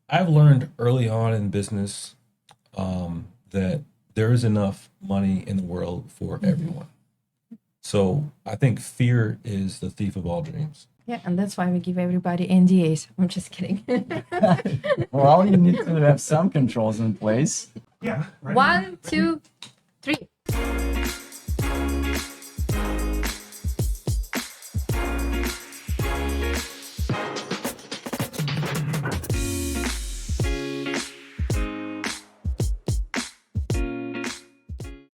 I've learned early on in business that there is enough money in the world for Mhm. everyone. So I think fear is the thief of all dreams. Yeah, and that's why we give everybody NDAs. I'm just kidding. Well, you need to have some controls in place. Yeah, right here. One, two, three.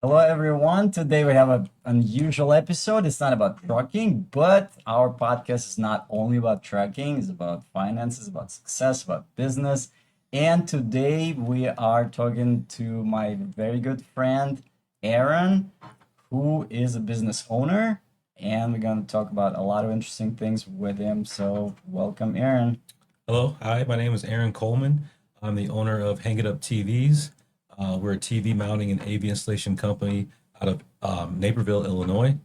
Hello, everyone. Today we have an unusual episode. It's not about trucking, but our podcast is not only about trucking, it's about finances, about success, about business. And today we are talking to my very good friend, Aaron, who is a business owner. And we're going to talk about a lot of interesting things with him. So, welcome, Aaron. Hello, hi, my name is Aaron Coleman. I'm the owner of Hang It Up TVs. We're a TV mounting and AV installation company out of Naperville, Illinois,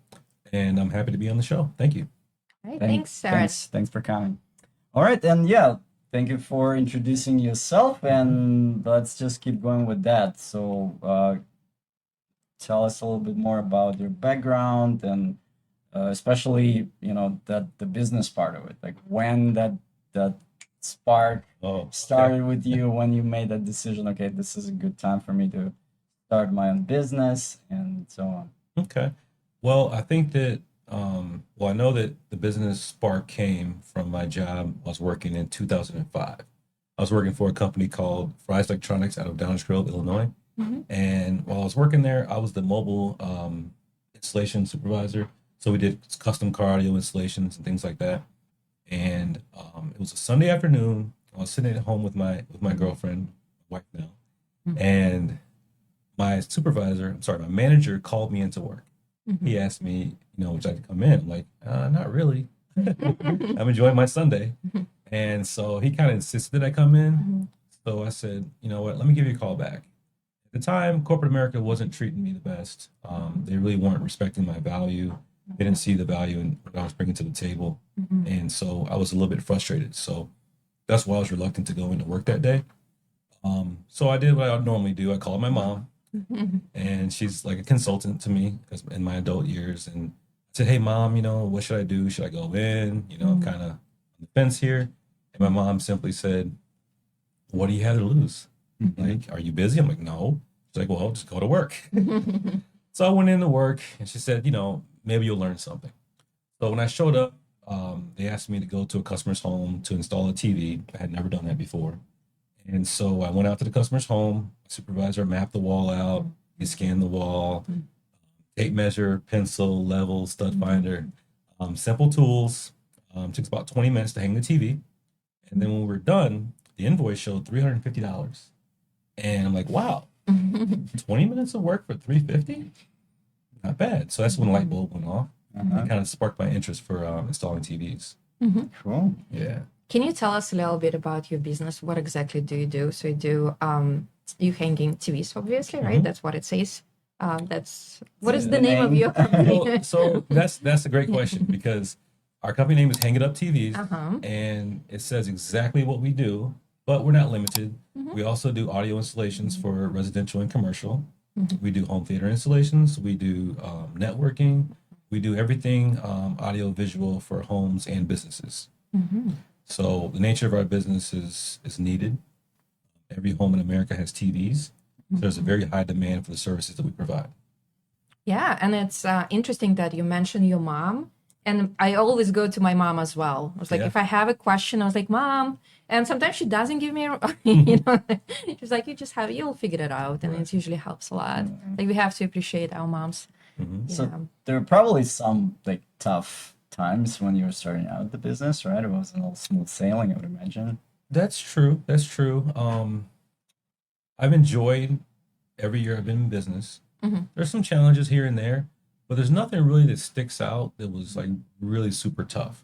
and I'm happy to be on the show. Thank you. All right, thanks, Sarah. Thanks for coming. All right, and yeah, thank you for introducing yourself, and let's just keep going with that. So, tell us a little bit more about your background and especially, that the business part of it, like when that spark Oh, okay. started with you, when you made that decision, okay, this is a good time for me to start my own business and so on. Okay. Well, I think that, I know that the business spark came from my job. I was working in 2005. I was working for a company called Fry's Electronics out of Downers Grove, Illinois. Mhm. And while I was working there, I was the mobile installation supervisor. So we did custom car audio installations and things like that. And it was a Sunday afternoon. I was sitting at home with my girlfriend, wife now, Mhm. and my manager called me into work. Mhm. He asked me, would you like to come in? I'm like, not really. I'm enjoying my Sunday. And so he kind of insisted that I come in. Mhm. So I said, you know what, let me give you a call back. At the time, corporate America wasn't treating me the best. They really weren't respecting my value. They didn't see the value in what I was bringing to the table. Mhm. And so I was a little bit frustrated. So that's why I was reluctant to go into work that day. So I did what I would normally do. I called my mom, Mhm. and she's like a consultant to me because in my adult years. And I said, hey, mom, what should I do? Should I go in? I'm kind of on the fence here. And my mom simply said, what do you have to lose? Like, are you busy? I'm like, no. She's like, well, just go to work. So I went into work, and she said, maybe you'll learn something. So when I showed up, they asked me to go to a customer's home to install a TV. I had never done that before. And so I went out to the customer's home. Supervisor mapped the wall out. He scanned the wall, tape measure, pencil, level, stud finder, simple tools. Took about 20 minutes to hang the TV. And then when we were done, the invoice showed $350. And I'm like, wow, 20 minutes of work for 350? Not bad. So that's when the light bulb went off. Uh-huh. It kind of sparked my interest for installing TVs. Cool. Yeah. Can you tell us a little bit about your business? What exactly do you do? So you hanging TVs, obviously, right? Mhm. That's what it says. That's what is The the name of name. your company? So that's a great question because our company name is Hang It Up TVs, Uh-huh. and it says exactly what we do, but we're not limited. Mhm. We also do audio installations for residential and commercial. Mhm. We do home theater installations. We do networking. We do everything audio visual for homes and businesses. Mhm. So the nature of our business is needed. Every home in America has TVs. So there's a very high demand for the services that we provide. Yeah, and it's interesting that you mentioned your mom. And I always go to my mom as well. I was like, Yeah. if I have a question, I was like, Mom. And sometimes she doesn't give me, she's like, you'll figure it out. And Right. it usually helps a lot. Like, we have to appreciate our moms. Mhm. So Yeah. there are probably some like tough times when you were starting out the business, right? It wasn't all smooth sailing, I would imagine. That's true. That's true. I've enjoyed every year I've been in business. Mhm. There's some challenges here and there, but there's nothing really that sticks out that was like really super tough.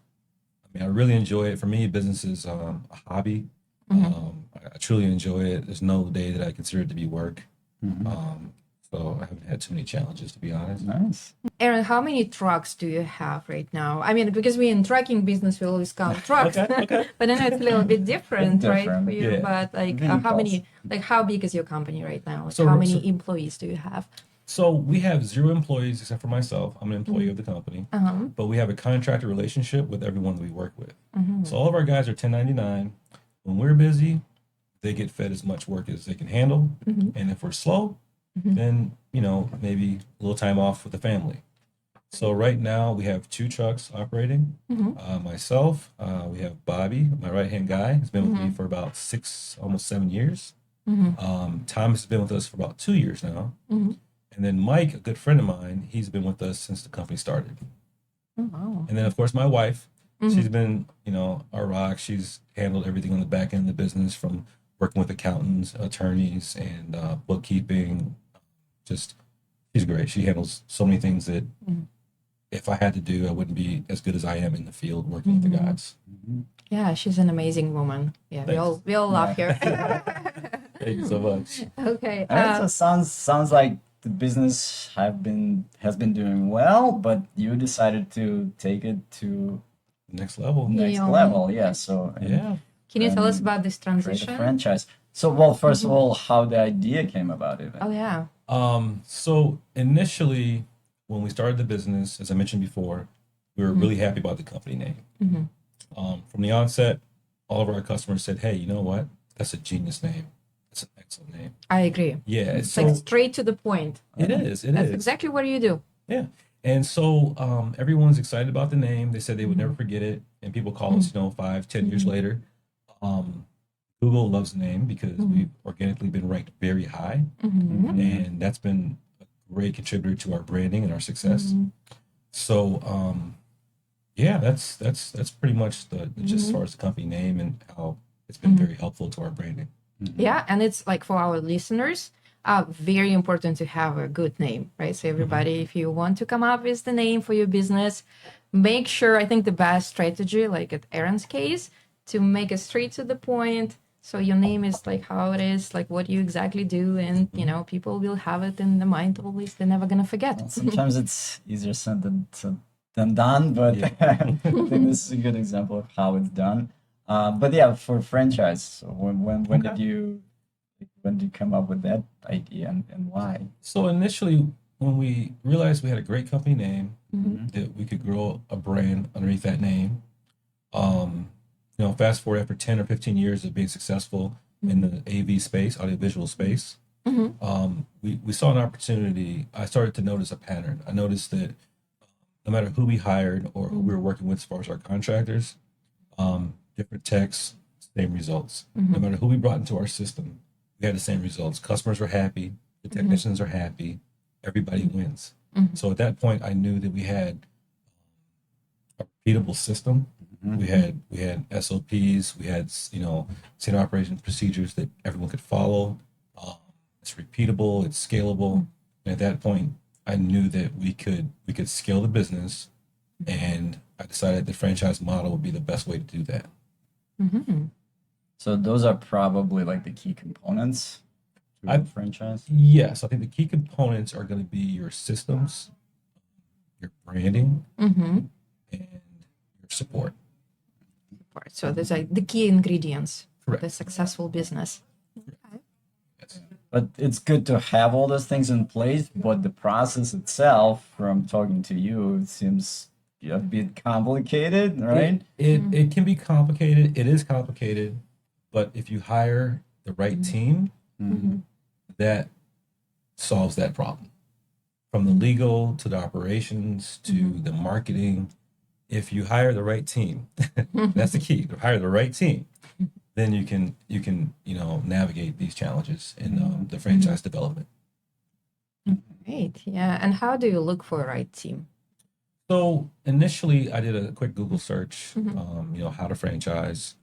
I mean, I really enjoy it. For me, business is a hobby. Mhm. I truly enjoy it. There's no day that I consider it to be work. Mhm. Um, So I haven't had too many challenges, to be honest. Nice. Aaron, how many trucks do you have right now? I mean, because we in trucking business, we always count trucks. Okay. But I know it's a little bit different, right, different. for you. Yeah. But like, how big is your company right now? Like, So- how many so- employees do you have? So we have 0 employees except for myself. I'm an employee of the company, but we have a contractor relationship with everyone that we work with. So all of our guys are 1099. When we're busy, they get fed as much work as they can handle. And if we're slow, then, maybe a little time off with the family. So right now we have 2 trucks operating. Myself, we have Bobby, my right-hand guy, has been with me for about 6, almost 7 years. Thomas has been with us for about 2 years now. And then Mike, a good friend of mine, he's been with us since the company started. Oh, wow. And then, of course, my wife, she's been, our rock. She's handled everything on the back end of the business, from working with accountants, attorneys, and bookkeeping. Just, she's great. She handles so many things that if I had to do, I wouldn't be as good as I am in the field working with the guys. Yeah, she's an amazing woman. Yeah, Thanks. we all love her. Thank you so much. Okay. And it sounds like the business has been doing well, but you decided to take it to Next level. next Yeah. level. Yeah. So Yeah. Can you tell us and about this create a transition? franchise. So, well, first of all, how the idea came about even. Oh, yeah. So initially, when we started the business, as I mentioned before, we were really happy about the company name. From the onset, all of our customers said, "Hey, you know what? That's a genius name. That's an excellent name." I agree. Yeah, It's like straight to the point. it is. It That's is. exactly what you do. Yeah. And so everyone's excited about the name. They said they would never forget it. And people call us, 5, 10 years later. Google loves the name because we've organically been ranked very high. And that's been a great contributor to our branding and our success. So, yeah, that's pretty much just as far as the company name and how it's been very helpful to our branding. Yeah, and it's like for our listeners, very important to have a good name, right? So everybody, if you want to come up with the name for your business, make sure, I think the best strategy, like at Aaron's case, to make it straight to the point. So your name is like how it is, like what you exactly do, and people will have it in the mind always. They're never gonna forget. Sometimes it's easier said than done, but I think this is a good example of how it's done. But yeah, for franchise, so when did you come up with that idea and why? So initially, when we realized we had a great company name, that we could grow a brand underneath that name, fast forward after 10 or 15 years of being successful in the AV space, audiovisual space, we saw an opportunity. I started to notice a pattern. I noticed that no matter who we hired or who we were working with as far as our contractors, different techs, same results. No matter who we brought into our system, we had the same results. Customers were happy, the technicians are happy, everybody wins. So at that point, I knew that we had a repeatable system. We had SOPs, we had standard operation procedures that everyone could follow. It's repeatable, it's scalable. And at that point, I knew that we could scale the business, and I decided the franchise model would be the best way to do that. So those are probably like the key components to the franchise. Yes, I think the key components are going to be your systems, your branding, and your support. So those are the key ingredients for Correct. the successful business. Yes. But it's good to have all those things in place, but the process itself, from talking to you, it seems a bit complicated, right? It can be complicated. It is complicated, but if you hire the right team, that solves that problem. From the legal to the operations to the marketing, if you hire the right team, that's the key. To hire the right team, then you can navigate these challenges in the franchise development. Great. Yeah. And how do you look for a right team? So initially, I did a quick Google search, how to franchise.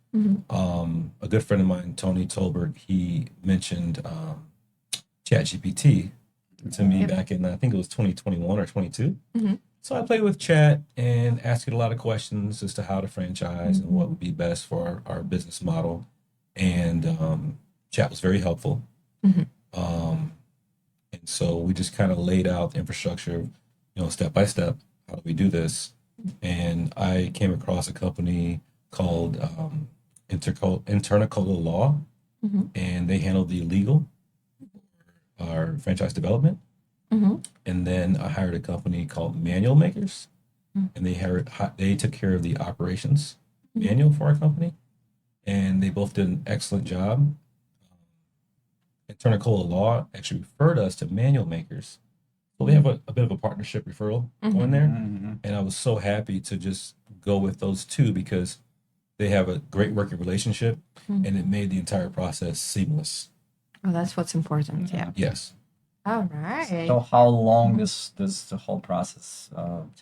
A good friend of mine, Tony Tolbert, he mentioned ChatGPT to me back in, I think it was 2021 or 22. So I played with Chat and asked it a lot of questions as to how to franchise and what would be best for our business model. And Chat was very helpful. And And so we just kind of laid out the infrastructure, step by step. How do we do this? And I came across a company called Intercola Law, Mm-hmm. and they handled the legal, our franchise development. Mm-hmm. And then I hired a company called Manual Makers, and they took care of the operations manual for our company, and they both did an excellent job. Intercola Law actually referred us to Manual Makers, so we have a bit of a partnership referral going there. Mm-hmm. And I was so happy to just go with those two because they have a great working relationship, and it made the entire process seamless. Oh, that's what's important. Yeah. Yes. All right. So how long this the whole process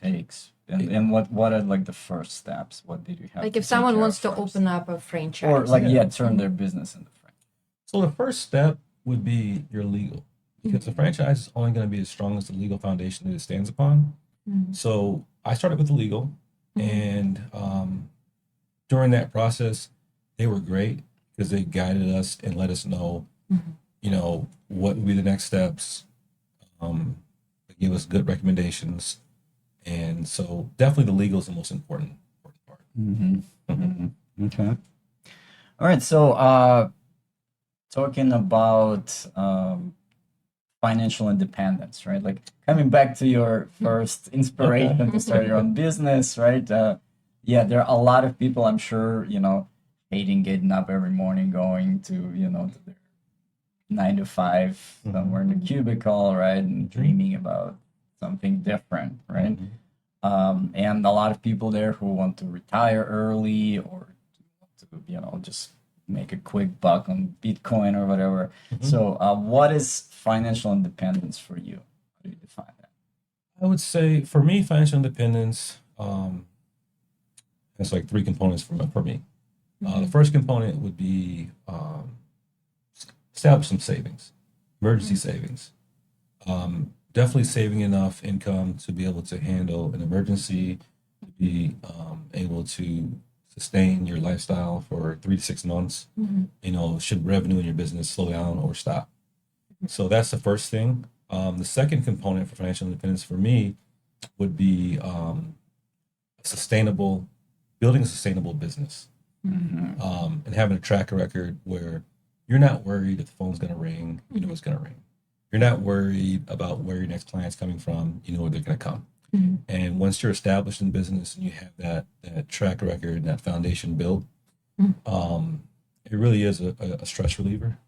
takes, and what are like the first steps? What did you have? Like to if take someone care wants of to first? open up a franchise. or like Yeah. turn their business into franchise. So the first step would be your legal, because the franchise is only going to be as strong as the legal foundation that it stands upon. Mhm. So I started with the legal, and during that process, they were great because they guided us and let us know, what would be the next steps. They gave us good recommendations, and so definitely the legal is the most important part. Okay. All right. So talking about financial independence, right? Like coming back to your first inspiration to start your own business, right? Yeah, there are a lot of people, I'm sure, hating getting up every morning, going to, to their 9 to 5 somewhere in the cubicle, right? And dreaming about something different, right? And a lot of people there who want to retire early or to, just make a quick buck on Bitcoin or whatever. So, what is financial independence for you? How do you define that? I would say for me, financial independence has like three components for me. The first component would be establish some savings, emergency savings. Definitely saving enough income to be able to handle an emergency, to be able to sustain your lifestyle for 3 to 6 months. Should revenue in your business slow down or stop. So that's the first thing. The second component for financial independence for me would be building a sustainable business, and having a track record where you're not worried if the phone's going to ring, you know it's going to ring. You're not worried about where your next client's coming from, you know where they're going to come. And once you're established in business and you have that track record and that foundation built, it really is a stress reliever.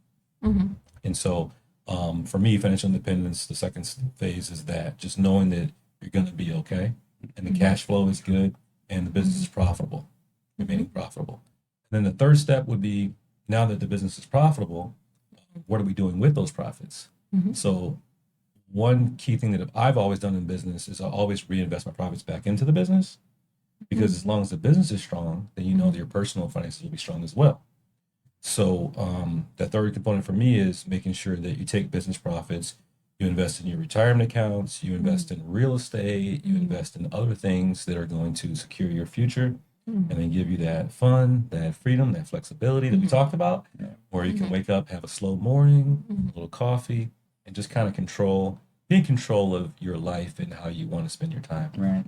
And so for me, financial independence, the second phase is that just knowing that you're going to be okay and the cash flow is good and the business is profitable, remaining profitable. And then the third step would be, now that the business is profitable, what are we doing with those profits? So one key thing that I've always done in business is I always reinvest my profits back into the business, because as long as the business is strong, then that your personal finances will be strong as well. So the third component for me is making sure that you take business profits, you invest in your retirement accounts, you invest in real estate, you invest in other things that are going to secure your future, and then give you that fun, that freedom, that flexibility that we talked about, where you can wake up, have a slow morning, a little coffee, and just kind of be in control of your life and how you want to spend your time. Right.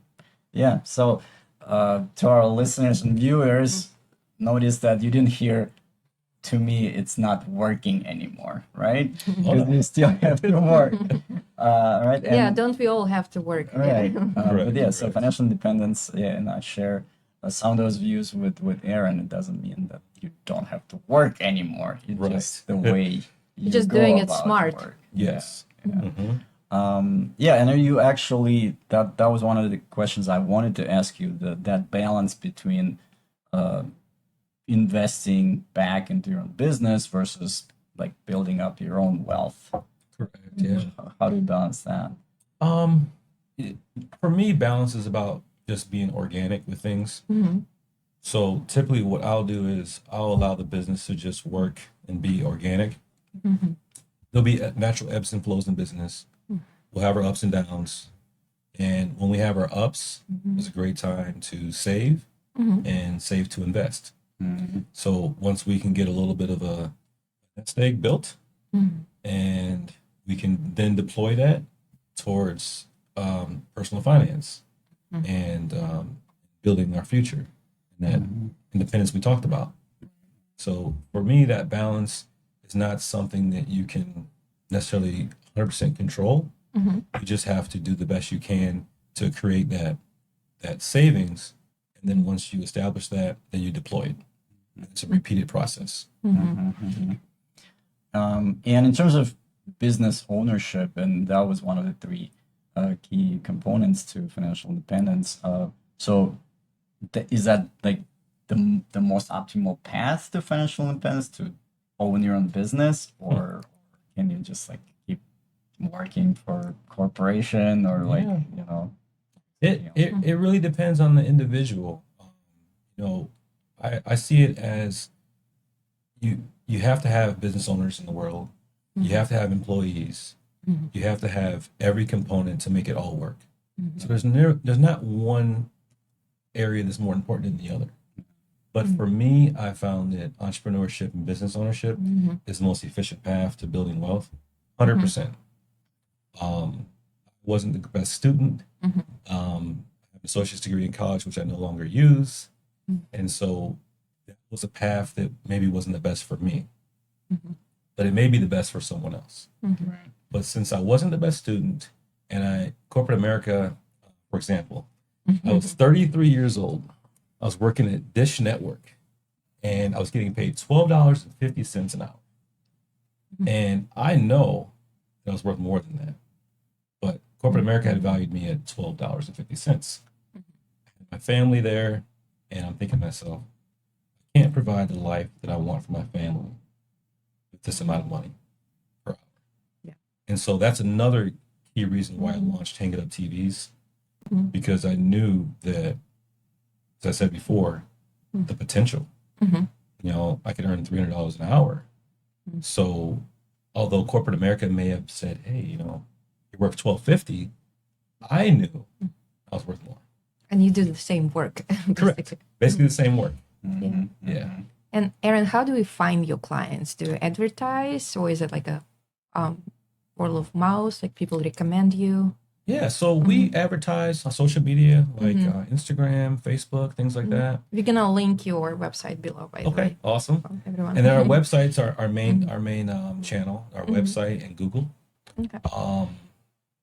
Yeah. So, to our listeners and viewers, notice that you didn't hear, to me, it's not working anymore, right? Because you still have to work. Right. Yeah, And, don't we all have to work? right. Correct, But yeah, so correct. financial independence, yeah, and I share some of those views with Aaron. It doesn't mean that you don't have to work anymore. It's Right. just the way you just go doing it about smart. work. Yes. Yeah, and you actually, that was one of the questions I wanted to ask you, that balance between investing back into your own business versus like building up your own wealth. Correct. Yeah. How do you balance that? For me, balance is about just being organic with things. So typically what I'll do is I'll allow the business to just work and be organic. There'll be natural ebbs and flows in business. We'll have our ups and downs. And when we have our ups, it's a great time to save and save to invest. So once we can get a little bit of a nest egg built, and we can then deploy that towards personal finance and building our future and that independence we talked about. So for me, that balance is not something that you can necessarily 100% control. You just have to do the best you can to create that savings, and then once you establish that, then you deploy it. It's a repeated process. And in terms of business ownership, and that was one of the three key components to financial independence. So, is that like the most optimal path to financial independence, to own your own business, or can you just like keep working for corporation, or like It really depends on the individual. You know, I see it as you have to have business owners in the world. You have to have employees. You have to have every component to make it all work. So there's not one area that's more important than the other. But for me, I found that entrepreneurship and business ownership is the most efficient path to building wealth. 100%. Wasn't the best student. I have an associate's degree in college, which I no longer use. And so that was a path that maybe wasn't the best for me, but it may be the best for someone else. But since I wasn't the best student, and corporate America, for example, I was 33 years old. I was working at Dish Network, and I was getting paid $12.50 an hour. And I know that I was worth more than that. But corporate America had valued me at $12.50. My family there, and I'm thinking to myself, I can't provide the life that I want for my family with this amount of money per hour. Yeah. And so that's another key reason why I launched Hang It Up TVs, because I knew that, as I said before, the potential. You know, I could earn $300 an hour. So although corporate America may have said, hey, you know, you're worth $12.50, I knew I was worth more. And you do the same work. Correct. Basically the same work. Yeah. And Aaron, how do we find your clients? Do you advertise, or is it like a word of mouth, like people recommend you? Yeah, so we advertise on social media like Instagram, Facebook, things like that. We're gonna link your website below, by the way. Okay, awesome. For everyone. And then our websites are our main channel, our website and Google. Okay.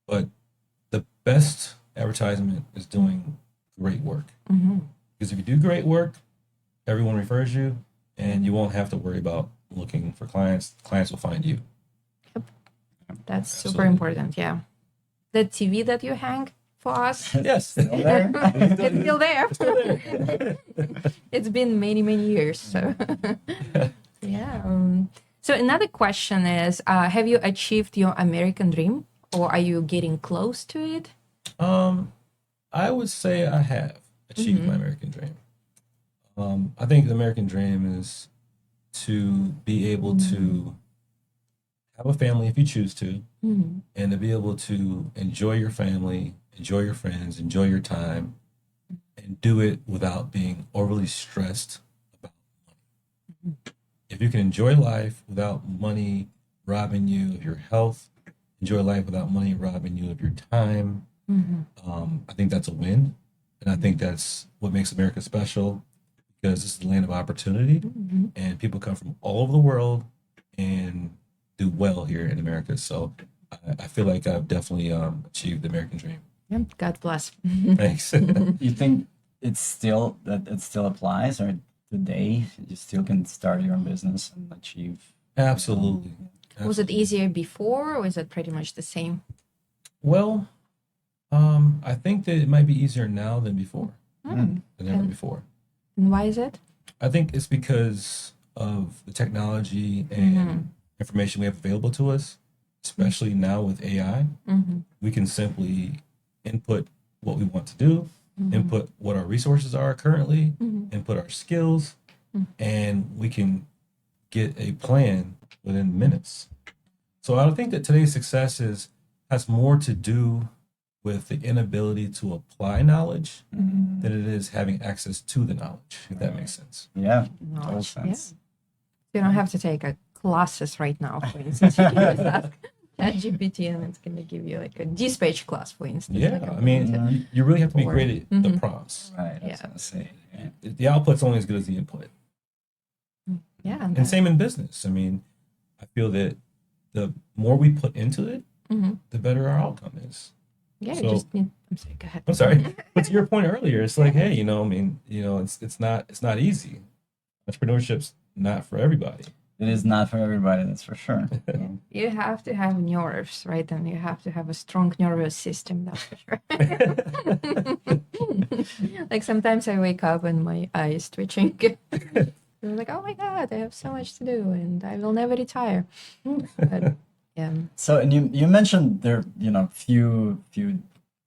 But the best advertisement is doing great work. Because if you do great work, everyone refers you, and you won't have to worry about looking for clients. Clients will find you. That's super Absolutely. important. Yeah. The TV that you hang for us, Yes. Still there? it's still there. Still there. It's been many, many years. So, yeah. So another question is, have you achieved your American dream, or are you getting close to it? I would say I have achieved my American dream. I think the American dream is to be able to have a family if you choose to, and to be able to enjoy your family, enjoy your friends, enjoy your time, and do it without being overly stressed about money. If you can enjoy life without money robbing you of your health, enjoy life without money robbing you of your time, I think that's a win. And I think that's what makes America special, because this is the land of opportunity, and people come from all over the world and do well here in America. So I feel like I've definitely achieved the American dream. Yeah, God bless. Thanks. You think it still applies, or today you still can start your own business and achieve? Absolutely. Was it easier before, or is it pretty much the same? Well, I think that it might be easier now than before, than ever before. And why is it? I think it's because of the technology and information we have available to us, especially now with AI. We can simply input what we want to do, input what our resources are currently, input our skills, and we can get a plan within minutes. So I think that today's success has more to do with the inability to apply knowledge than it is having access to the knowledge, if that makes sense. Yeah, total Knowledge, sense. You don't have to take a classes right now, for instance. You can just ask ChatGPT, and it's going to give you like a dispatch class, for instance. like Yeah, a I mean, volunteer. you really have to be Or- great at the Mhm. prompts. Right. I was Yeah. gonna say. Yeah. The output's only as good as the input. Yeah. And same in business. I mean, I feel that the more we put into it, Mhm. the better our outcome is. Yeah, So- you just need. I'm sorry. Go ahead. I'm sorry. But to your point earlier, it's like, hey, I mean, it's not easy. Entrepreneurship's not for everybody. It is not for everybody, that's for sure. Yeah. You have to have nerves, right? And you have to have a strong nervous system, that's for sure. Like sometimes I wake up and my eyes twitching. I'm like, oh my God, I have so much to do and I will never retire. But yeah. So, and you mentioned there, few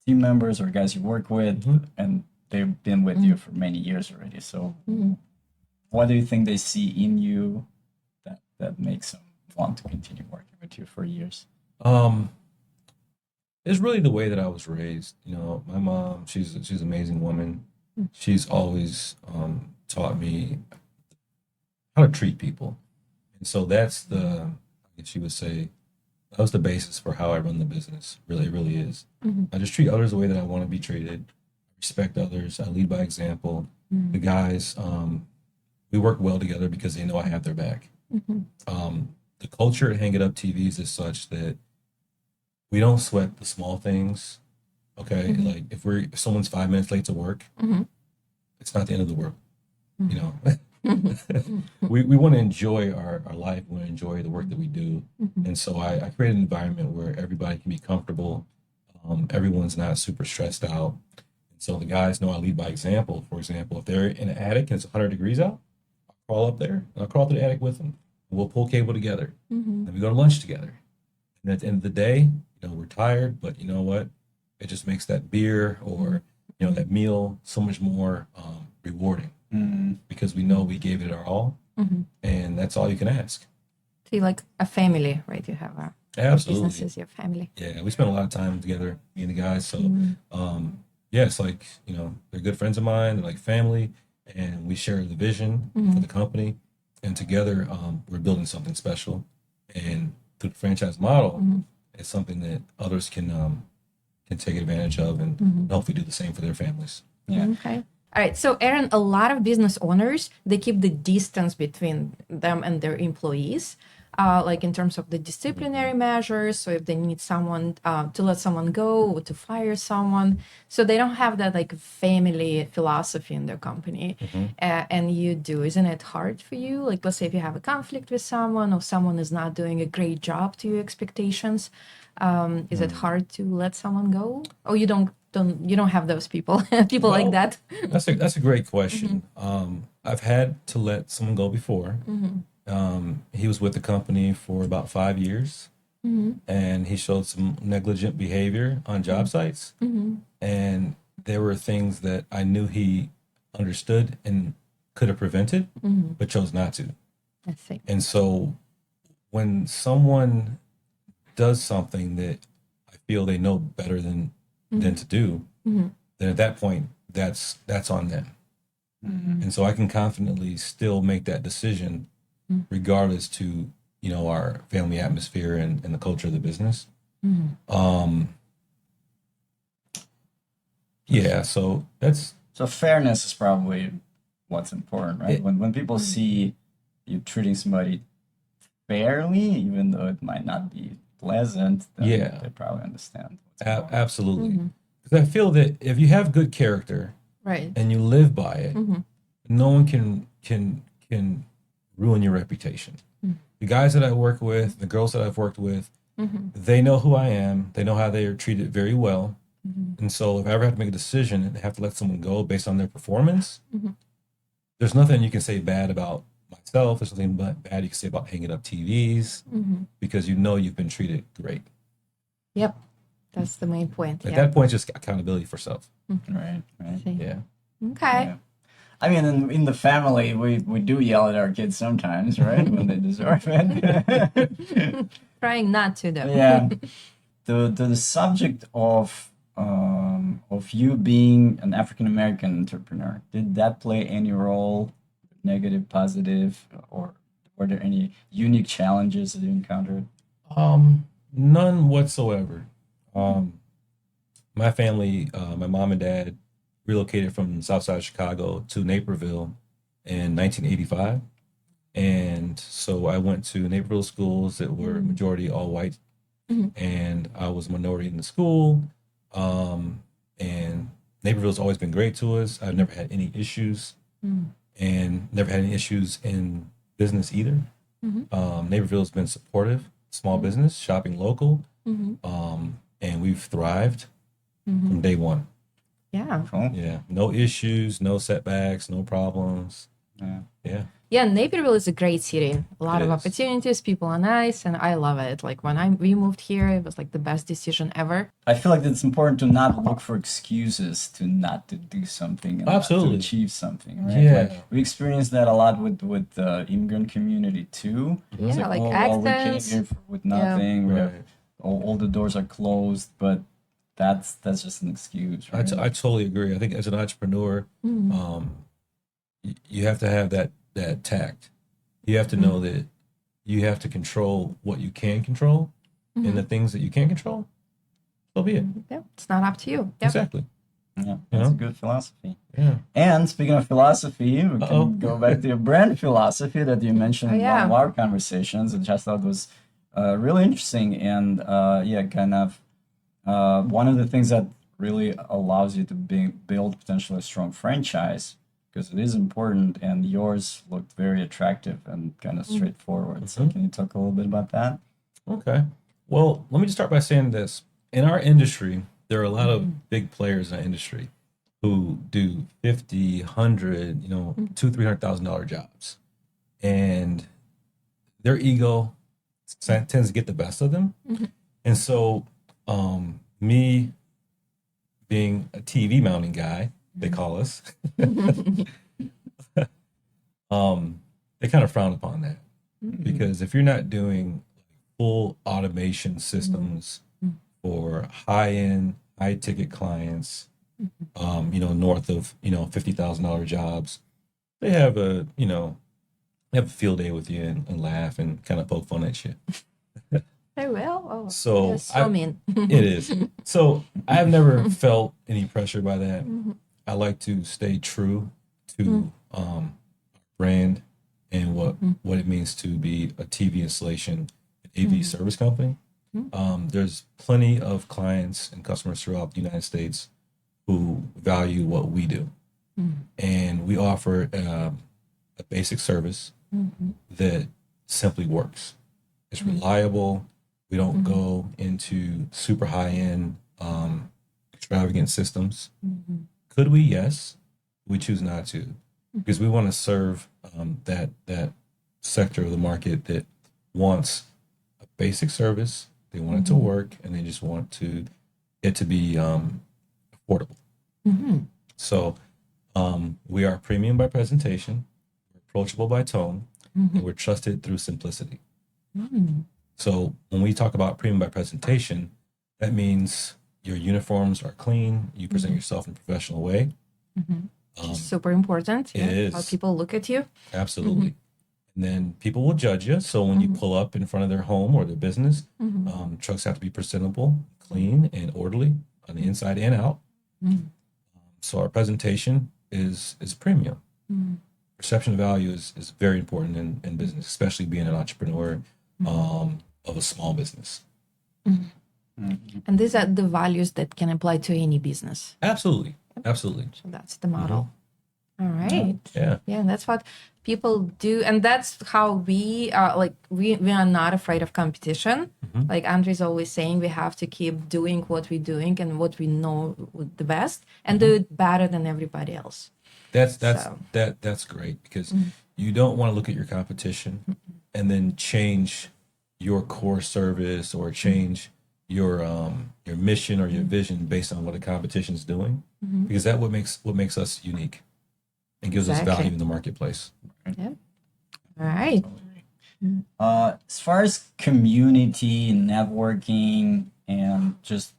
team members or guys you work with, Mhm. and they've been with you for many years already. So, Mhm. what do you think they see in you that makes them want to continue working with you for years? It's really the way that I was raised. My mom, she's an amazing woman. She's always taught me how to treat people. And so that's I guess you would say, that was the basis for how I run the business. Really, it really is. Mhm. I just treat others the way that I want to be treated. Respect others. I lead by example. The guys, we work well together because they know I have their back. Mhm. The culture at Hang It Up TVs is such that we don't sweat the small things. Okay, like if someone's 5 minutes late to work, Mhm. it's not the end of the world. You know, we want to enjoy our life. We want to enjoy the work that we do. And so I create an environment where everybody can be comfortable. Everyone's not super stressed out. So the guys know I lead by example. For example, if they're in an attic and it's 100 degrees out, I'll crawl up there and I'll crawl to the attic with them. We'll pull cable together. Mhm. Then we go to lunch together. And at the end of the day, we're tired, but you know what? It just makes that beer or that meal so much more rewarding because we know we gave it our all, Mhm. and that's all you can ask. So you're like a family, right? You have a Absolutely. business is your family. Yeah, we spend a lot of time together, me and the guys. So, yeah, it's like, they're good friends of mine. They're like family, and we share the vision for the company. And together, we're building something special. And through the franchise model, it's something that others can take advantage of and hopefully do the same for their families. Yeah. Okay. All right. So, Aaron, a lot of business owners, they keep the distance between them and their employees, like in terms of the disciplinary measures. So, if they need someone to let someone go or to fire someone, so they don't have that like family philosophy in their company. And you do. Isn't it hard for you? Like, let's say if you have a conflict with someone or someone is not doing a great job to your expectations, is it hard to let someone go? Or you don't have those people like Well, that? That's a great question. I've had to let someone go before. He was with the company for about 5 years, and he showed some negligent behavior on job sites. And there were things that I knew he understood and could have prevented, but chose not to. I see. And so when someone does something that I feel they know better than to do, then at that point, that's on them. And so I can confidently still make that decision regardless to, our family atmosphere and the culture of the business. Yeah, so that's So fairness is probably what's important, right? When people see you treating somebody fairly, even though it might not be pleasant, then Yeah. they probably understand what's going on. absolutely. Because I feel that if you have good character Right. and you live by it, no one can ruin your reputation. The guys that I work with, the girls that I've worked with, they know who I am. They know how they are treated very well. And so if I ever have to make a decision and have to let someone go based on their performance, there's nothing you can say bad about myself. There's nothing bad you can say about Hang It Up TVs because you've been treated great. Yep. That's the main point. At Yeah. that point, just accountability for self. Right. See. Yeah. Okay. Yeah. I mean, in the family, we do yell at our kids sometimes, right? When they deserve it. Trying not to though. Yeah. The subject of you being an African American entrepreneur, did that play any role, negative, positive, or were there any unique challenges that you encountered? None whatsoever. Um, my family, my mom and dad relocated from south side of Chicago to Naperville in 1985. And so I went to Naperville schools that were majority all white, Mhm. and I was a minority in the school. And Naperville's always been great to us. I've never had any issues, Mhm. and never had any issues in business either. Mhm. Naperville's been supportive, small business, shopping local, Mhm. and we've thrived Mhm. from day one. Yeah. Cool. Yeah, no issues, no setbacks, no problems. Yeah. Yeah, Yeah, Naperville is a great city. A lot It of is. opportunities. People are nice, and I love it. Like when we moved here, it was like the best decision ever. I feel like it's important to not look for excuses to not to do something and not to Absolutely. achieve something, right? Yeah. Like we experience that a lot with the immigrant community too. It's Yeah, like oh well, we came accents. here with nothing. We have Right. all the doors are closed, but that's just an excuse, right? I totally agree. I think as an entrepreneur, Mhm. you have to have that tact. You have to know that you have to control what you can control, and the things that you can't control, so be it. Yeah, it's not up to you. Yep. Exactly. Yeah, You that's a know? good philosophy. Yeah. And speaking of philosophy, we Uh-oh. can go back to your brand philosophy that you mentioned Oh, in one yeah. of our conversations, which I thought was really interesting. And yeah, kind of one of the things that really allows you to build potentially a strong franchise, because it is important, and yours looked very attractive and kind of straightforward. So, can you talk a little bit about that? Okay. Well, let me just start by saying this. In our industry, there are a lot of big players in our industry who do 50, 100, two, $300,000 jobs. And their ego tends to get the best of them. And so, me being a TV mounting guy, they call us, they kind of frown upon that. Because if you're not doing full automation systems for high-end, high-ticket clients, north of, $50,000 jobs, they have they have a field day with you and laugh and kind of poke fun at you. I will. Oh, So you're so mean. it is. So I've never felt any pressure by that. I like to stay true to brand and what it means to be a TV installation, AV service company. There's plenty of clients and customers throughout the United States who value what we do, and we offer a basic service that simply works. It's reliable. We don't go into super high end, extravagant systems. Could we? Yes. We choose not to because we want to serve that sector of the market that wants a basic service. They want it to work, and they just want it to be affordable. So we are premium by presentation, we're approachable by tone, and we're trusted through simplicity. So when we talk about premium by presentation, that means your uniforms are clean, you present yourself in a professional way. Super important. It Yeah. is. How people look at you. Absolutely. And then people will judge you. So when you pull up in front of their home or their business, trucks have to be presentable, clean, and orderly on the inside and out. So our presentation is premium. Perception of value is very important in business, especially being an entrepreneur of a small business. And these are the values that can apply to any business. Absolutely. Absolutely. So that's the model. All right. Yeah. Yeah, and that's what people do, and that's how we are. Like we are not afraid of competition. Like Andre's always saying, we have to keep doing what we're doing and what we know the best, and do it better than everybody else. That's great because you don't want to look at your competition and then change your core service or change your mission or your vision based on what the competition is doing, because that what makes us unique and gives us Exactly. value in the marketplace. Yeah. All right. As far as community, networking, and just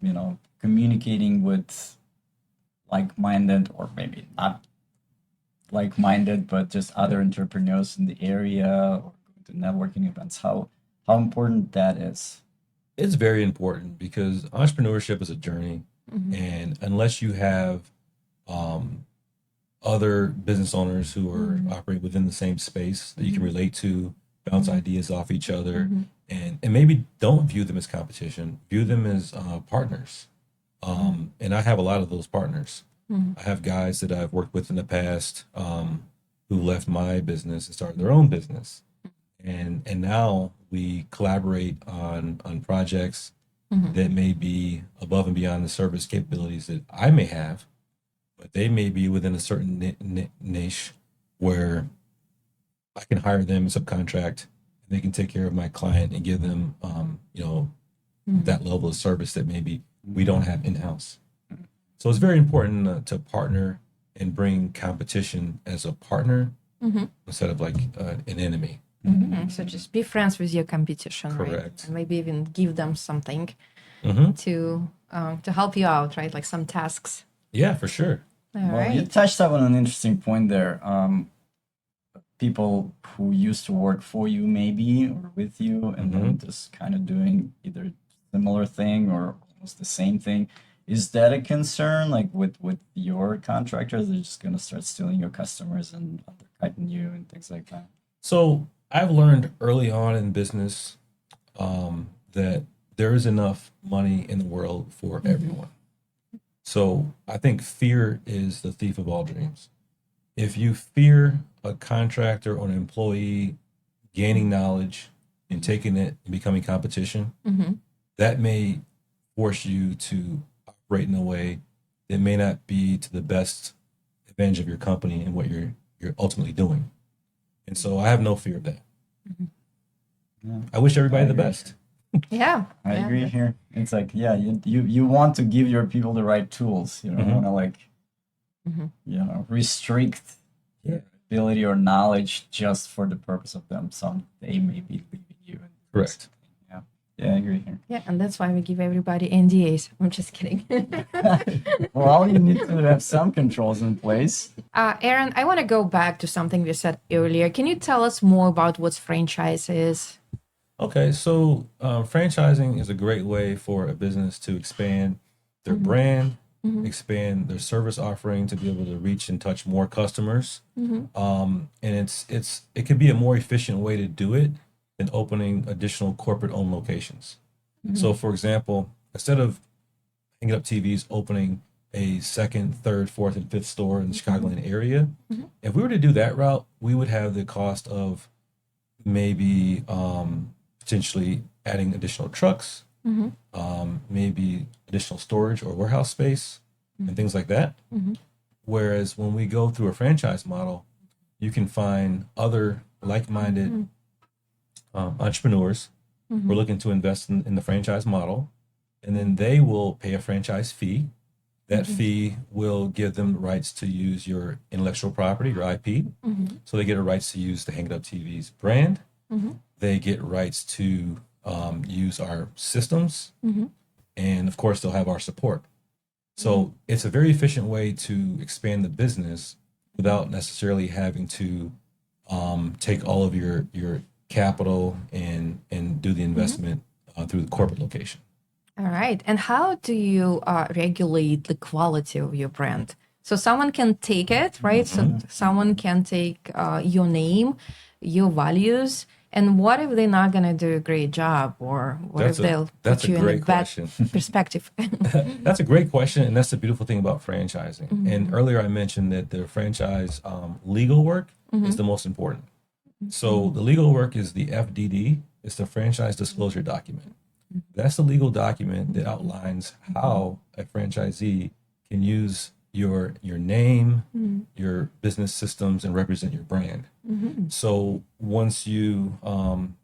communicating with like-minded, or maybe not like-minded, but just other entrepreneurs in the area, or going to networking events, how important that is. It's very important because entrepreneurship is a journey, and unless you have um, other business owners who are operating within the same space that you can relate to, bounce ideas off each other, and maybe don't view them as competition, view them as partners. And I have a lot of those partners. I have guys that I've worked with in the past who left my business and started their own business, and now we collaborate on projects that may be above and beyond the service capabilities that I may have, but they may be within a certain niche where I can hire them subcontract. And they can take care of my client and give them, that level of service that maybe we don't have in house. So it's very important to partner and bring competition as a partner instead of like an enemy. So just be friends with your competition, right? Correct. And maybe even give them something Mm-hmm. to help you out, right? Like some tasks. Yeah, for sure. All Well, right. you touched up on an interesting point there. People who used to work for you, maybe, or with you, and then just kind of doing either similar thing or almost the same thing. Is that a concern? Like with your contractors, they're just gonna start stealing your customers and undercutting you and things like that. So I've learned early on in business that there is enough money in the world for everyone. So I think fear is the thief of all dreams. If you fear a contractor or an employee gaining knowledge and taking it and becoming competition, that may force you to operate in a way that may not be to the best advantage of your company and what you're ultimately doing. And so I have no fear of that. Yeah. I wish everybody I the agree. best. Yeah. I yeah. agree here. It's like, yeah, you want to give your people the right tools. You don't want to like, restrict Yeah. ability or knowledge just for the purpose of them. Some they may be leaving you. And Correct. yeah, yeah, I agree here. Yeah, and that's why we give everybody NDAs. I'm just kidding. Well, you need to have some controls in place. Aaron, I want to go back to something we said earlier. Can you tell us more about what franchise is? Okay, so franchising is a great way for a business to expand their brand, expand their service offering to be able to reach and touch more customers. And it can be a more efficient way to do it than opening additional corporate-owned locations. So, for example, instead of Hang It Up TVs opening a second, third, fourth, and fifth store in the Chicagoland area, if we were to do that route, we would have the cost of maybe potentially adding additional trucks, maybe additional storage or warehouse space, and things like that. Whereas when we go through a franchise model, you can find other like-minded entrepreneurs who are looking to invest in the franchise model, and then they will pay a franchise fee. That fee will give them the rights to use your intellectual property, your IP. So they get a rights to use the Hang It Up TVs brand. They get rights to use our systems. And of course, they'll have our support. So it's a very efficient way to expand the business without necessarily having to take all of your capital and do the investment through the corporate location. All right. And how do you regulate the quality of your brand? So someone can take it, right? So someone can take your name, your values, and what if they're not going to do a great job, or what if they'll put you in a bad perspective? That's a great question, and that's the beautiful thing about franchising. And earlier I mentioned that the franchise legal work is the most important. So the legal work is the FDD, it's the franchise disclosure document. That's the legal document that outlines how a franchisee can use your name, your business systems, and represent your brand. So once you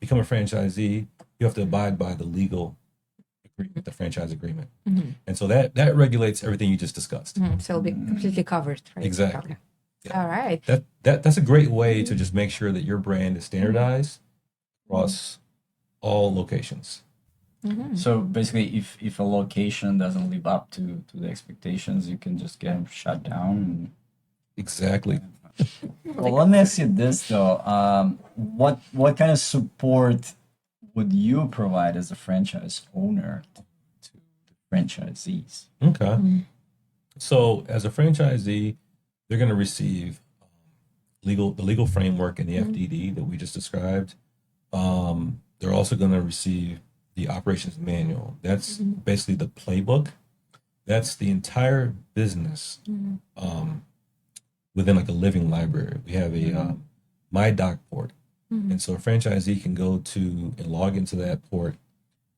become a franchisee, you have to abide by the legal agreement, the franchise agreement. And so that regulates everything you just discussed. So it'll be completely covered, right? Exactly. Okay. All right. That's a great way to just make sure that your brand is standardized across all locations. So basically, if a location doesn't live up to the expectations, you can just get them shut down. Exactly. Well, let me ask you this though: what kind of support would you provide as a franchise owner to the franchisees? Okay. So as a franchisee, they're going to receive the legal framework and the FDD that we just described. They're also going to receive the operations manual. That's basically the playbook. That's the entire business within like a living library. We have a My Doc port. And so a franchisee can go to and log into that port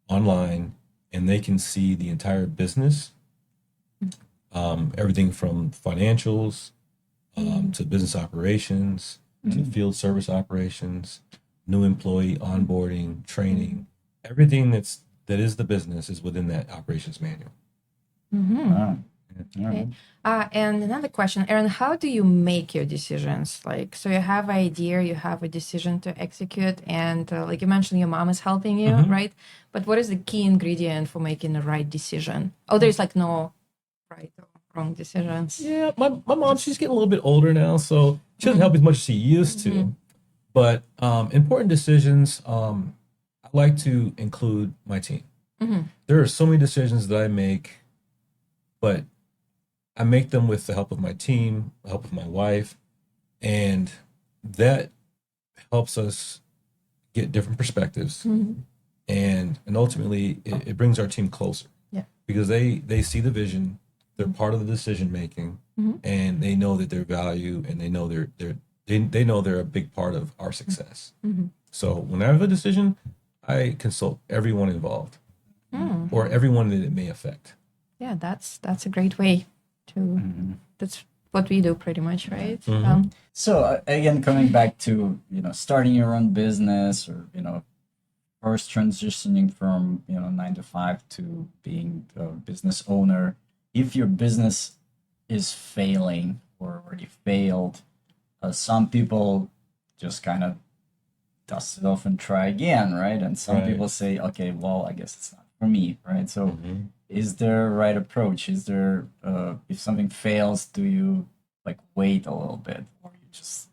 online and they can see the entire business, everything from financials to business operations to field service operations, new employee onboarding, training, everything that is the business is within that operations manual. Wow. Okay. And another question, Aaron, how do you make your decisions? Like, so you have an idea, you have a decision to execute, and like you mentioned, your mom is helping you, right? But what is the key ingredient for making the right decision? Oh, there's like no right or wrong decisions. Yeah, my mom, she's getting a little bit older now, so she doesn't help as much as she used to. But important decisions, I like to include my team. There are so many decisions that I make, but I make them with the help of my team, the help of my wife, and that helps us get different perspectives. And ultimately, it brings our team closer. Yeah. Because they see the vision, they're part of the decision making, and they know that their value, and they know they know they're a big part of our success. So when I have a decision, I consult everyone involved or everyone that it may affect. Yeah, that's a great way to. That's what we do pretty much, right? So again, coming back to starting your own business, or first transitioning from 9 to 5 to being a business owner. If your business is failing or already failed, some people just kind of dust it off and try again, right? And some Right. people say, okay, well, I guess it's not for me, right? So is there a right approach? Is there, if something fails, do you like wait a little bit, or you just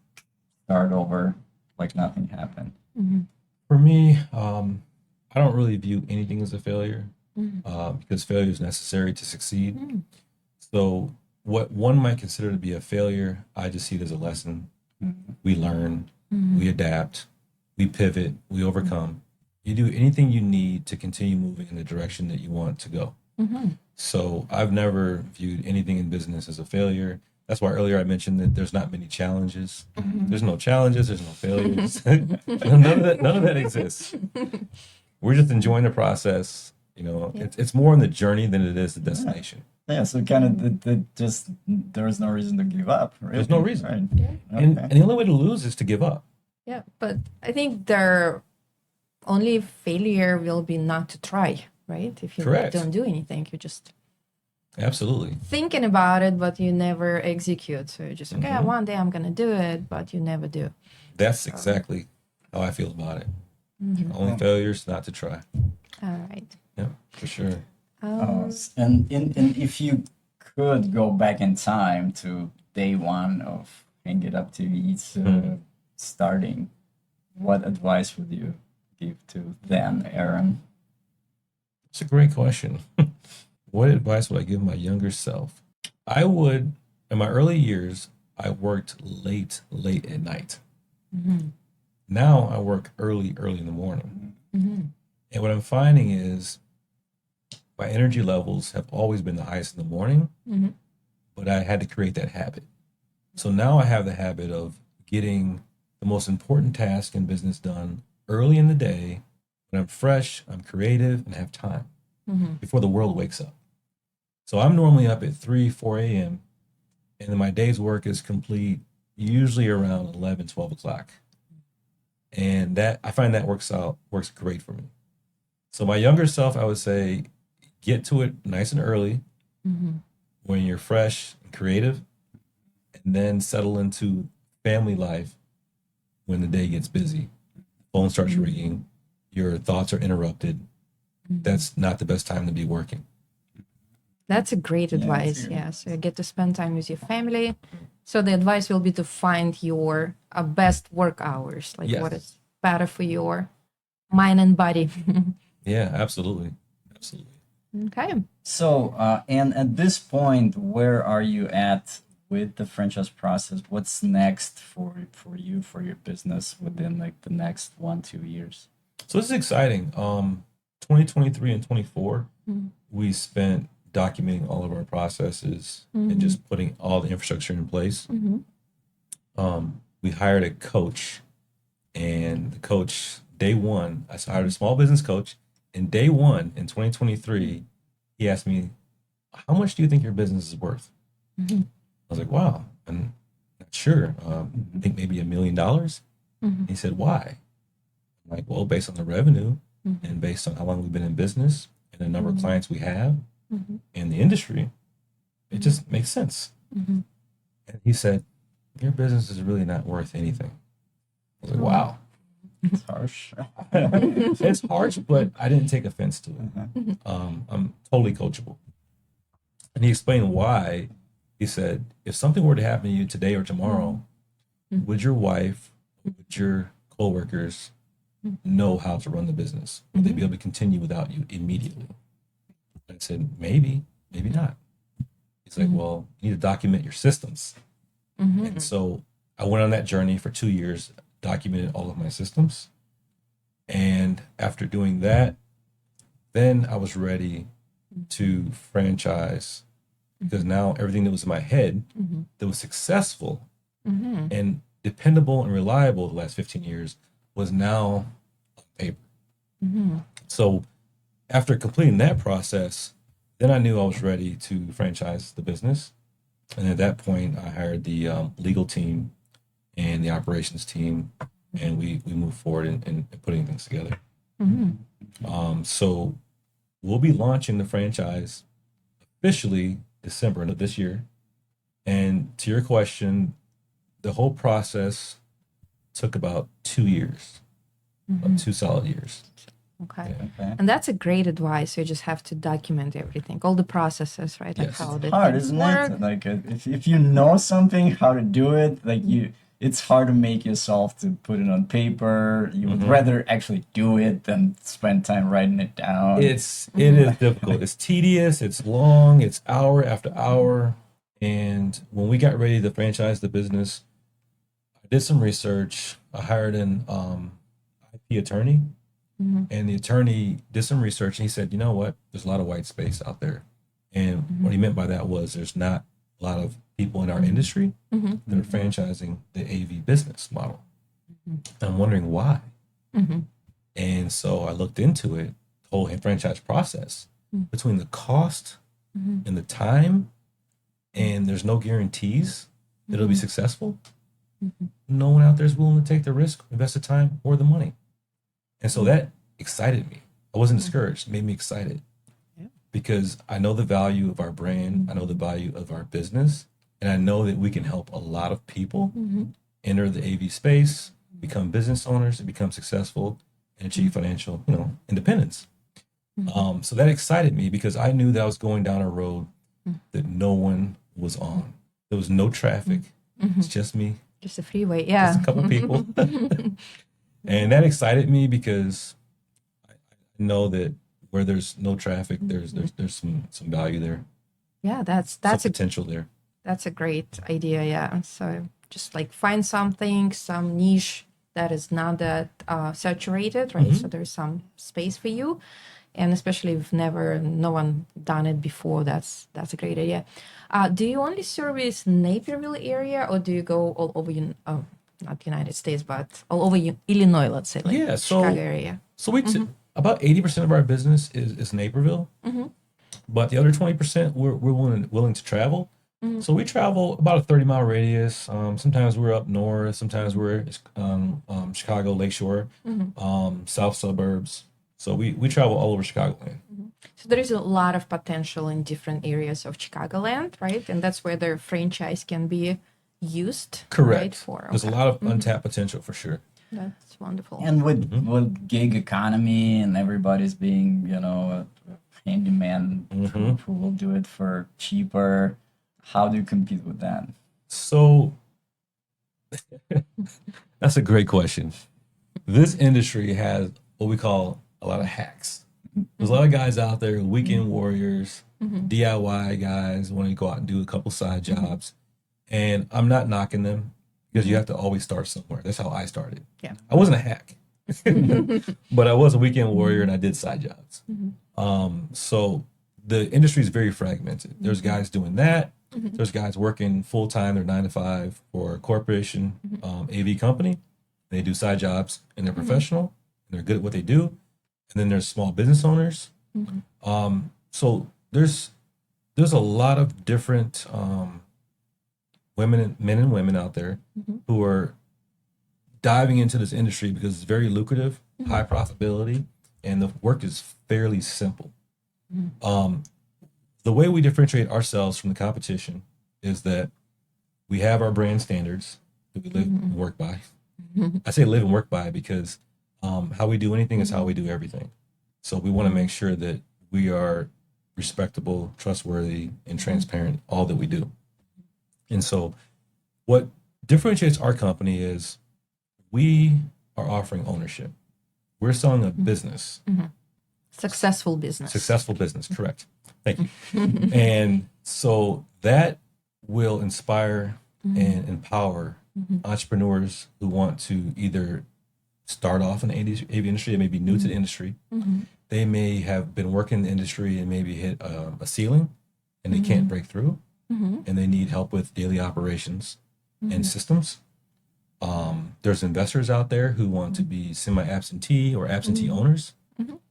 start over like nothing happened? For me, I don't really view anything as a failure because failure is necessary to succeed. So what one might consider to be a failure, I just see it as a lesson. We learn, we adapt, we pivot, we overcome. You do anything you need to continue moving in the direction that you want to go. So I've never viewed anything in business as a failure. That's why earlier I mentioned that there's not many challenges. There's no challenges, there's no failures. none of that exists. We're just enjoying the process. It's more in the journey than it is the destination. Yeah, so kind of just there's no reason to give up. Really. There's no reason. Right? And the only way to lose is to give up. Yeah, but I think their only failure will be not to try, right? If you Correct. don't do anything, you just Absolutely. thinking about it, but you never execute. So you're just okay, one day I'm gonna do it, but you never do. That's exactly how I feel about it. Only failure is not to try. All right. Yeah, for sure. And if you could go back in time to day one of Hang It Up TVs starting, what advice would you give to then, Aaron? It's a great question. What advice would I give my younger self? I would, in my early years, I worked late at night. Now I work early in the morning. And what I'm finding is my energy levels have always been the highest in the morning, but I had to create that habit. So now I have the habit of getting the most important task in business done early in the day when I'm fresh, I'm creative, and have time before the world wakes up. So I'm normally up at 3, 4 a.m. and then my day's work is complete usually around 11, 12 o'clock. And that I find that works great for me. So my younger self, I would say, get to it nice and early when you're fresh and creative, and then settle into family life when the day gets busy. Phone starts ringing, your thoughts are interrupted. That's not the best time to be working. That's a great advice. Yeah, so you get to spend time with your family. So the advice will be to find your best work hours, like Yes. what is better for your Mind and body. Yeah, absolutely. Absolutely. Okay. So, and at this point, where are you at with the franchise process? What's next for you for your business within like the next 1 2 years? So this is exciting. 2023 and 24, Mhm. we spent documenting all of our processes and just putting all the infrastructure in place. Mhm. We hired a coach, and the coach, day one, I hired a small business coach. And day one in 2023, he asked me, "How much do you think your business is worth?" Mhm. I was like, "Wow, I'm not sure. I think maybe $1 million." Mhm. He said, "Why?" I'm like, "Well, based on the revenue Mhm. and based on how long we've been in business and the number of clients we have Mhm. in the industry, it just makes sense." Mhm. And he said, "Your business is really not worth anything." I was like, Mhm. "Wow." It's harsh. It's harsh, but I didn't take offense to it. Mhm. I'm totally coachable. And he explained why. He said, if something were to happen to you today or tomorrow, Mhm. would your wife, would your coworkers know how to run the business? Would they be able to continue without you immediately? I said, maybe, maybe not. He's like, well, you need to document your systems. And so I went on that journey for 2 years, documented all of my systems. And after doing that, then I was ready to franchise because now everything that was in my head that was successful Mhm. and dependable and reliable the last 15 years was now on paper. Mhm. So after completing that process, then I knew I was ready to franchise the business. And at that point, I hired the legal team and the operations team, and we moved forward in putting things together. Mhm. So we'll be launching the franchise officially December of this year. And to your question, the whole process took about 2 years, about 2 solid years. Okay. Okay. And that's a great advice. You just have to document everything, all the processes, right? Like Yes. how It's the hard, things isn't work. it? Like if you know something, how to do it, like it's hard to make yourself to put it on paper. You would rather actually do it than spend time writing it down. It is difficult. It's tedious. It's long. It's hour after hour. And when we got ready to franchise the business, I did some research. I hired an IP attorney, and the attorney did some research, and he said, "You know what? There's a lot of white space out there." And what he meant by that was there's not a lot of people in our industry Mhm. that are franchising the AV business model. I'm wondering why. Mhm. And so I looked into it, the whole franchise process, between the cost and the time, and there's no guarantees that it'll be successful. No one out there is willing to take the risk, invest the time or the money. And so that excited me. I wasn't discouraged, it made me excited because I know the value of our brand, I know the value of our business, and I know that we can help a lot of people enter the AV space, become business owners, and become successful and achieve financial, independence. So that excited me because I knew that I was going down a road that no one was on. There was no traffic. It's just me, Just a freeway. just Yeah. a couple people. And that excited me because I know that where there's no traffic, there's some value there, Yeah, some that's a potential there. that's a great idea. Yeah. So just like find something, some niche that is not that saturated, right? So there's some space for you, and especially if no one done it before, that's a great idea. Do you only service Naperville area, or do you go all over? Not United States, but all over Illinois, let's say, like Yeah, Chicago so area. about 80% of our business is Naperville, but the other 20% we're willing to travel. So we travel about a 30-mile radius. Sometimes we're up north, sometimes we're Chicago Lakeshore, south suburbs. So we travel all over Chicagoland. So there is a lot of potential in different areas of Chicagoland, right? And that's where their franchise can be used, right? Correct. For There's a lot of untapped potential for sure. that's wonderful. And with gig economy and everybody's being, a handyman who will do it for cheaper, how do you compete with that? So that's a great question. This industry has what we call a lot of hacks. There's a lot of guys out there, weekend warriors, DIY guys, want to go out and do a couple side jobs. And I'm not knocking them because you have to always start somewhere. That's how I started. Yeah. I wasn't a hack, but I was a weekend warrior and I did side jobs. So the industry is very fragmented. There's guys doing that. There's guys working full time, they're 9 to 5 for a corporation, AV company. They do side jobs and they're professional and they're good at what they do. And then there's small business owners. So there's a lot of different men and women out there who are diving into this industry because it's very lucrative, high profitability, and the work is fairly simple. The way we differentiate ourselves from the competition is that we have our brand standards that we live and work by. I say live and work by because how we do anything is how we do everything. So we want to make sure that we are respectable, trustworthy, and transparent all that we do. And so what differentiates our company is we are offering ownership. We're selling a business. Successful business. Successful business, correct. Thank you. And so that will inspire and empower entrepreneurs who want to either start off in the AV industry, they may be new to the industry. They may have been working in the industry and maybe hit a ceiling and they can't break through and they need help with daily operations and systems. There's investors out there who want to be semi-absentee or absentee owners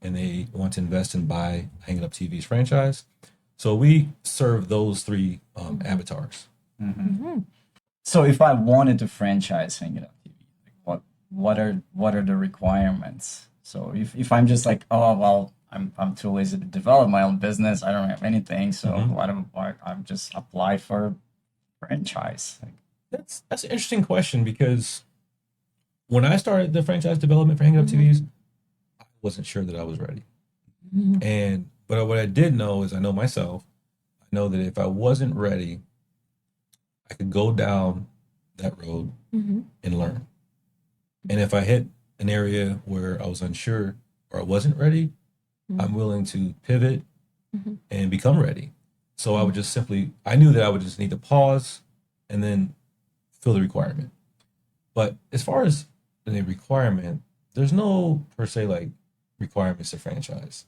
and they want to invest and buy Hang It Up TVs franchise. So we serve those three avatars. So if I wanted to franchise Hang It Up TV, like what are the requirements? So if I'm just like, oh well, I'm too lazy to develop my own business, I don't have anything, so I'm just apply for franchise. That's an interesting question because when I started the franchise development for Hang It Up TVs, I wasn't sure that I was ready. But what I did know is I know myself. I know that if I wasn't ready, I could go down that road and learn. And if I hit an area where I was unsure or I wasn't ready, I'm willing to pivot and become ready. So I would just I knew that I would just need to pause and then fill the requirement. But as far as the requirement, there's no per se like requirements to franchise.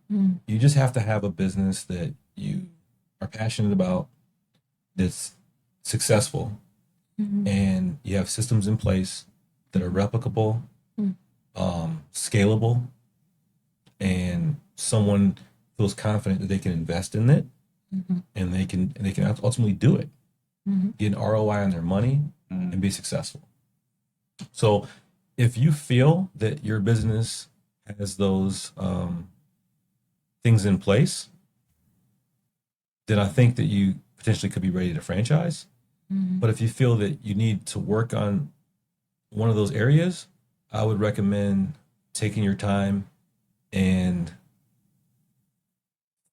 You just have to have a business that you are passionate about, that's successful, and you have systems in place that are replicable, scalable, and someone feels confident that they can invest in it and they can ultimately do it, get an ROI on their money and be successful. So if you feel that your business has those things in place, then I think that you potentially could be ready to franchise. But if you feel that you need to work on one of those areas, I would recommend taking your time and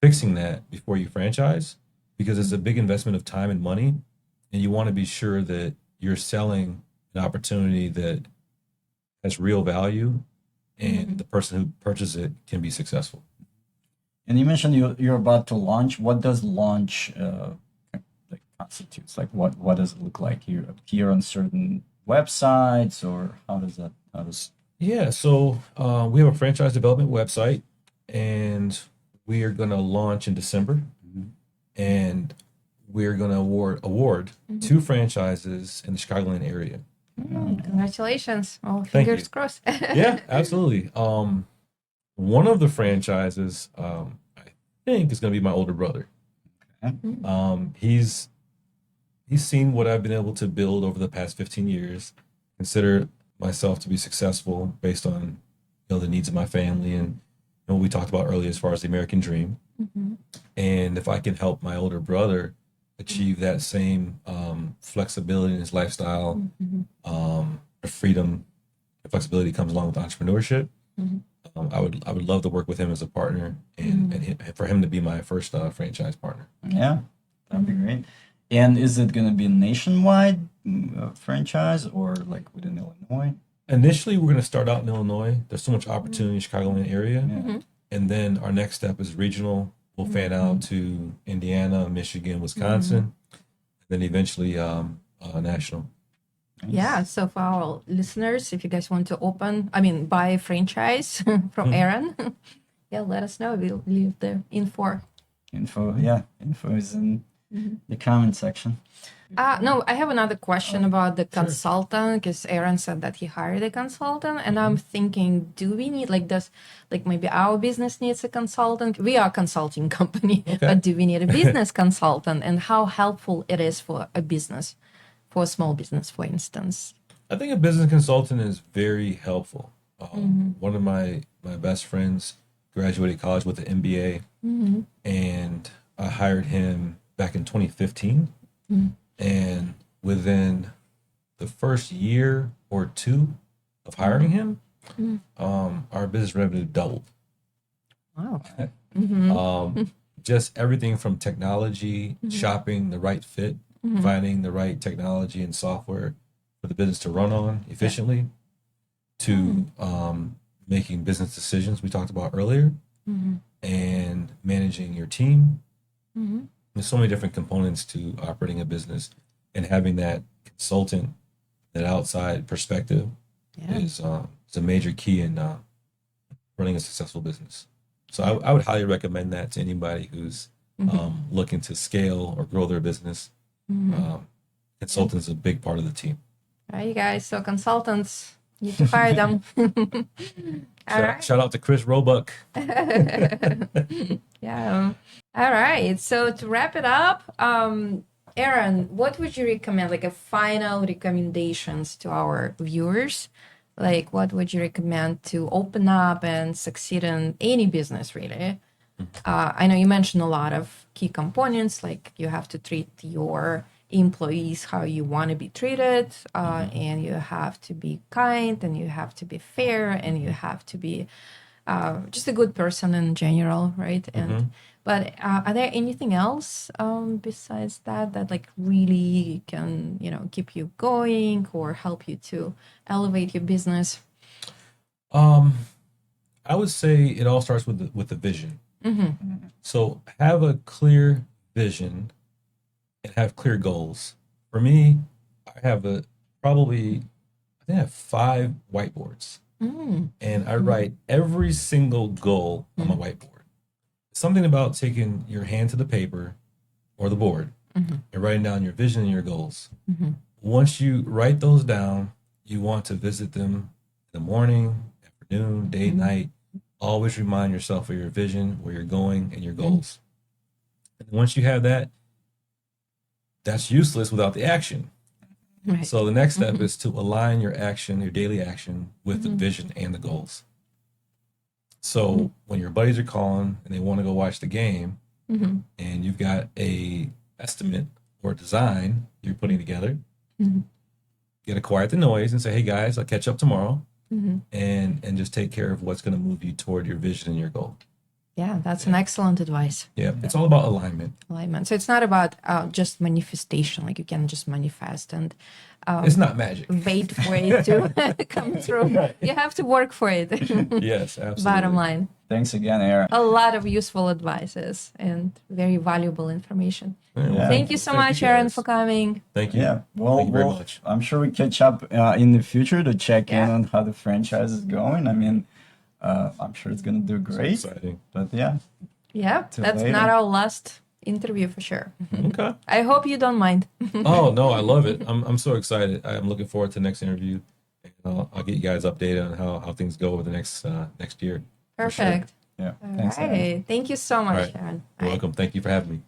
fixing that before you franchise, because it's a big investment of time and money, and you want to be sure that you're selling an opportunity that has real value and the person who purchases it can be successful. And you mentioned you're about to launch. What does launch like constitutes? Like what does it look like? You appear on certain websites, or how does that? Yeah, so we have a franchise development website, and we are going to launch in December, and we're going to award 2 franchises in the Chicagoland area. Congratulations! Oh, Thank fingers you. crossed. Yeah, absolutely. One of the franchises, I think, is going to be my older brother. He's seen what I've been able to build over the past 15 years. Consider myself to be successful based on the needs of my family and what we talked about earlier as far as the American dream. And if I can help my older brother achieve that same flexibility in his lifestyle, the freedom, the flexibility comes along with entrepreneurship. I would love to work with him as a partner and for him to be my first franchise partner. Yeah, that'd be great. And is it going to be a nationwide franchise or like within Illinois? Initially, we're going to start out in Illinois. There's so much opportunity in the Chicagoland area. Yeah. And then our next step is regional. We'll fan out to Indiana, Michigan, Wisconsin, and then eventually national. Yeah, so for our listeners, if you guys want to buy a franchise from Aaron, yeah, let us know. We'll leave the info. Info is in the comment section. No, I have another question about the consultant, because Aaron said that he hired a consultant, and I'm thinking, do we need maybe our business needs a consultant? We are a consulting company, but do we need a business consultant, and how helpful it is for a business, for a small business, for instance? I think a business consultant is very helpful. One of my best friends graduated college with an MBA, and I hired him back in 2015. And within the first year or two of hiring him, our business revenue doubled. Wow. Just everything from technology, shopping the right fit, finding the right technology and software for the business to run on efficiently, to making business decisions we talked about earlier, and managing your team. There's so many different components to operating a business, and having that consultant, that outside perspective is a major key in running a successful business. So I would highly recommend that to anybody who's looking to scale or grow their business. Consultants are a big part of the team. All right, you guys. So consultants, need to hire them. Shout out to Chris Roebuck. Yeah. All right. So to wrap it up, Aaron, what would you recommend? Like a final recommendations to our viewers? Like, what would you recommend to open up and succeed in any business, really? I know you mentioned a lot of key components, like you have to treat your employees how you want to be treated, and you have to be kind, and you have to be fair, and you have to be just a good person in general, right? And but are there anything else besides that like really can keep you going or help you to elevate your business? I would say it all starts with the vision. So have a clear vision and have clear goals. For me, I have I think I have 5 whiteboards, and I write every single goal on my whiteboard. Something about taking your hand to the paper or the board and writing down your vision and your goals. Once you write those down, you want to visit them in the morning, afternoon, day, night. Always remind yourself of your vision, where you're going, and your goals. And once you have that, that's useless without the action. Right. So the next step is to align your action, your daily action, with the vision and the goals. So when your buddies are calling and they want to go watch the game, and you've got a estimate or design you're putting together, you got to quiet the noise and say, "Hey guys, I'll catch up tomorrow," and just take care of what's going to move you toward your vision and your goal. Yeah, that's an excellent advice. Yeah, it's all about alignment. Alignment. So it's not about just manifestation, like you can just manifest and It's not magic. wait for it to come through. You have to work for it. Yes, absolutely. Bottom line. Thanks again, Aaron. A lot of useful advices and very valuable information. Yeah. Thank you so Thank much, you Aaron, guys. for coming. Thank you. Yeah, well, Thank you very much. I'm sure we catch up in the future to check in Yeah. on how the franchise is going. I mean, I'm sure it's gonna do So great. exciting. But yeah, Yeah, Till that's later. not our last interview for sure. Okay. I hope you don't mind. Oh no, I love it. I'm so excited. I'm looking forward to the next interview. And I'll get you guys updated on how things go over the next next year. for sure. Perfect. yeah. All Thanks, Aaron. right. Thank you so much, All right. Aaron. You're welcome. Thank you for having me.